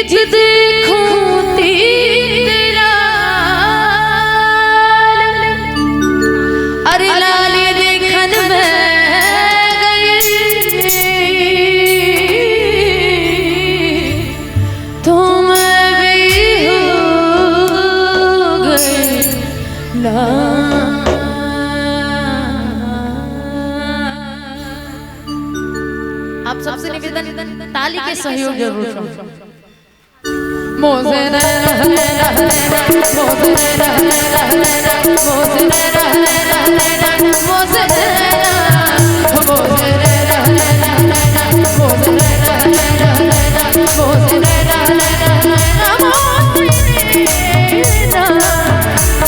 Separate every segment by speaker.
Speaker 1: जित देखूं तेरा अरे लाल देखन में गई तुम भी हो गए ना। आप सबसे निवेदन ताली के सहयोग जरूर करो। मोज़े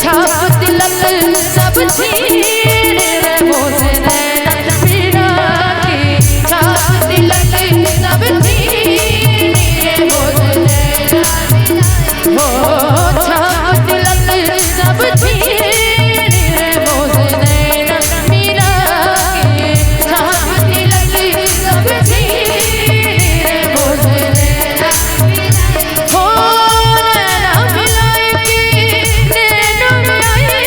Speaker 1: छाप तिलक सब छीन रे मोज़े मीरा की छाप तिलक सब छीन रे मोज़े हो छाप तिलक सब छीन रे मोज़े मीरा की छाप तिलक सब छीन रे मोज़े हो नैना मिलाई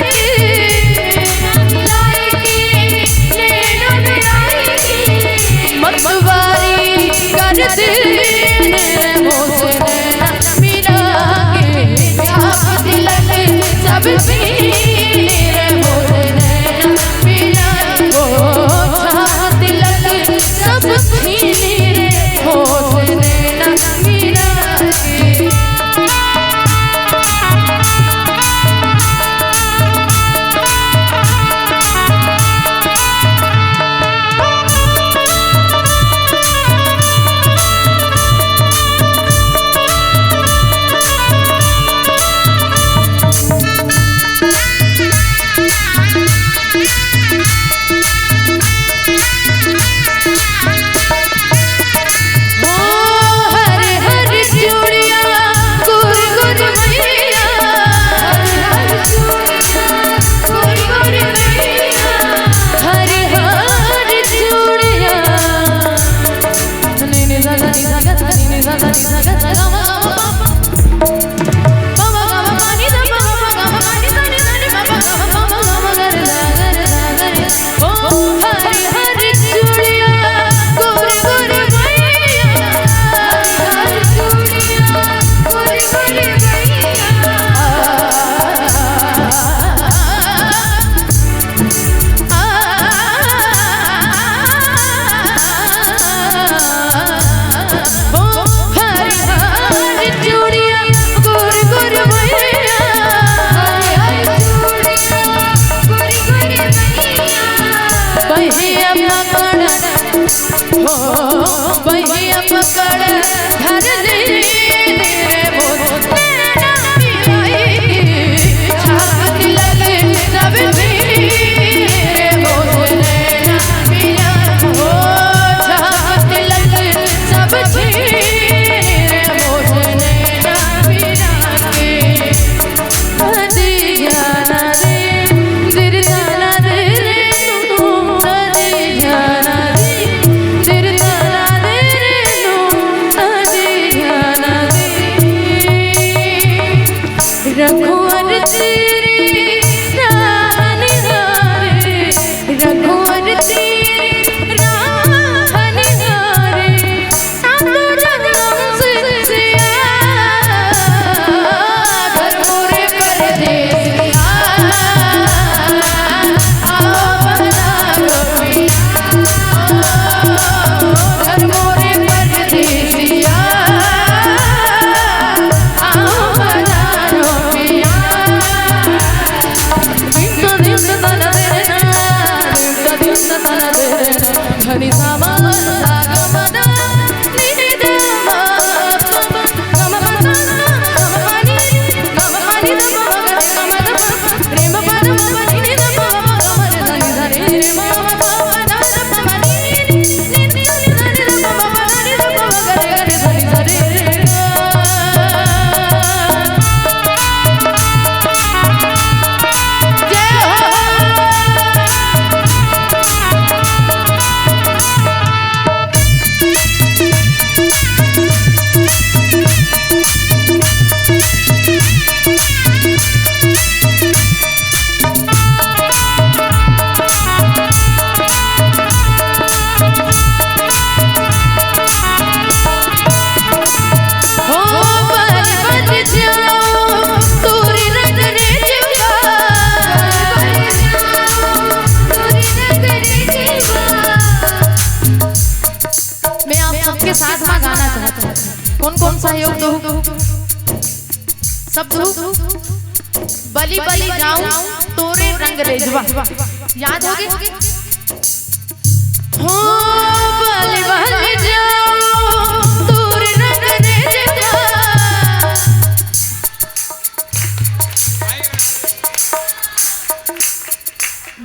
Speaker 1: की नैना मिलाई की मतवारी कर दे रे मोज़े मीरा के छाप तिलक सब छीन रे मोज़े मीरा हो छाप तिलक सब छीन रे मोज़े मीरा के। शब्द बलि बलि जाऊं तोरे रंग रेजवा, याद होगी? हो बलि बलि जाऊं तोरे रंग रेजवा।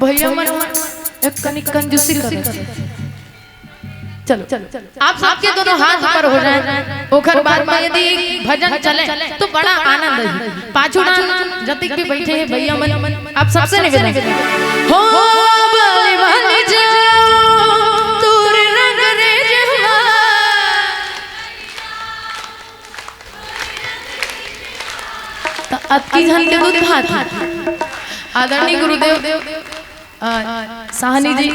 Speaker 1: भैया मन एक कनिक कंजूसी करे। चलो आप सबके दोनों हाथ ऊपर हो जाए। ओखर बाद में यदि भजन चले तो बड़ा आनंद है। पाछुड़ान जतिक भी बैठे हैं भैया मन, आप सबसे निवेदन हो बलि बलि जाऊं तोरे रंग रेजवा। तो अति धन के दूध भात। आदरणीय गुरुदेव साहनी जी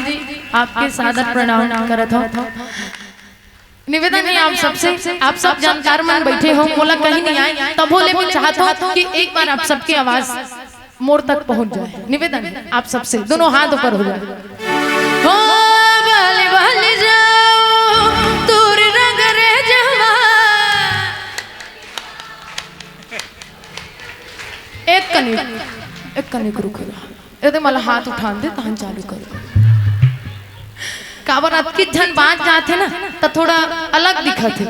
Speaker 1: आपके सादर प्रणाम करत हो। निवेदन है आप सबसे, आप सब जानकार मन बैठे हो, मोला कहीं नहीं आए तब बोले मैं चाहता हूँ कि एक बार आप सबकी आवाज मोर तक पहुंच जाए। निवेदन है आप सबसे, दोनों हाथ ऊपर हो जाए। हो बलि बलि जाऊं तोरे रंग रेजवा। एक कनिक रुको, यदि मला हाथ उठान दे तहन चालू करो। काबर आपकी झन बात जाते ना तो थोड़ा अलग दिखत है।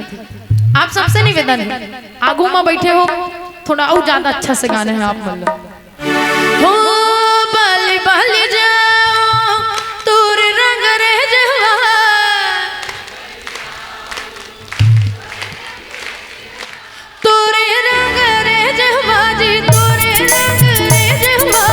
Speaker 1: आप सबसे निवेदन है आगू में बैठे हो थोड़ा और ज्यादा अच्छा से गाने हैं आप बोलो। हो बलि बलि जाऊं तोरे रंग रेजवा। तोरे रंग रेजवा जी, तोरे रंग रेजवा।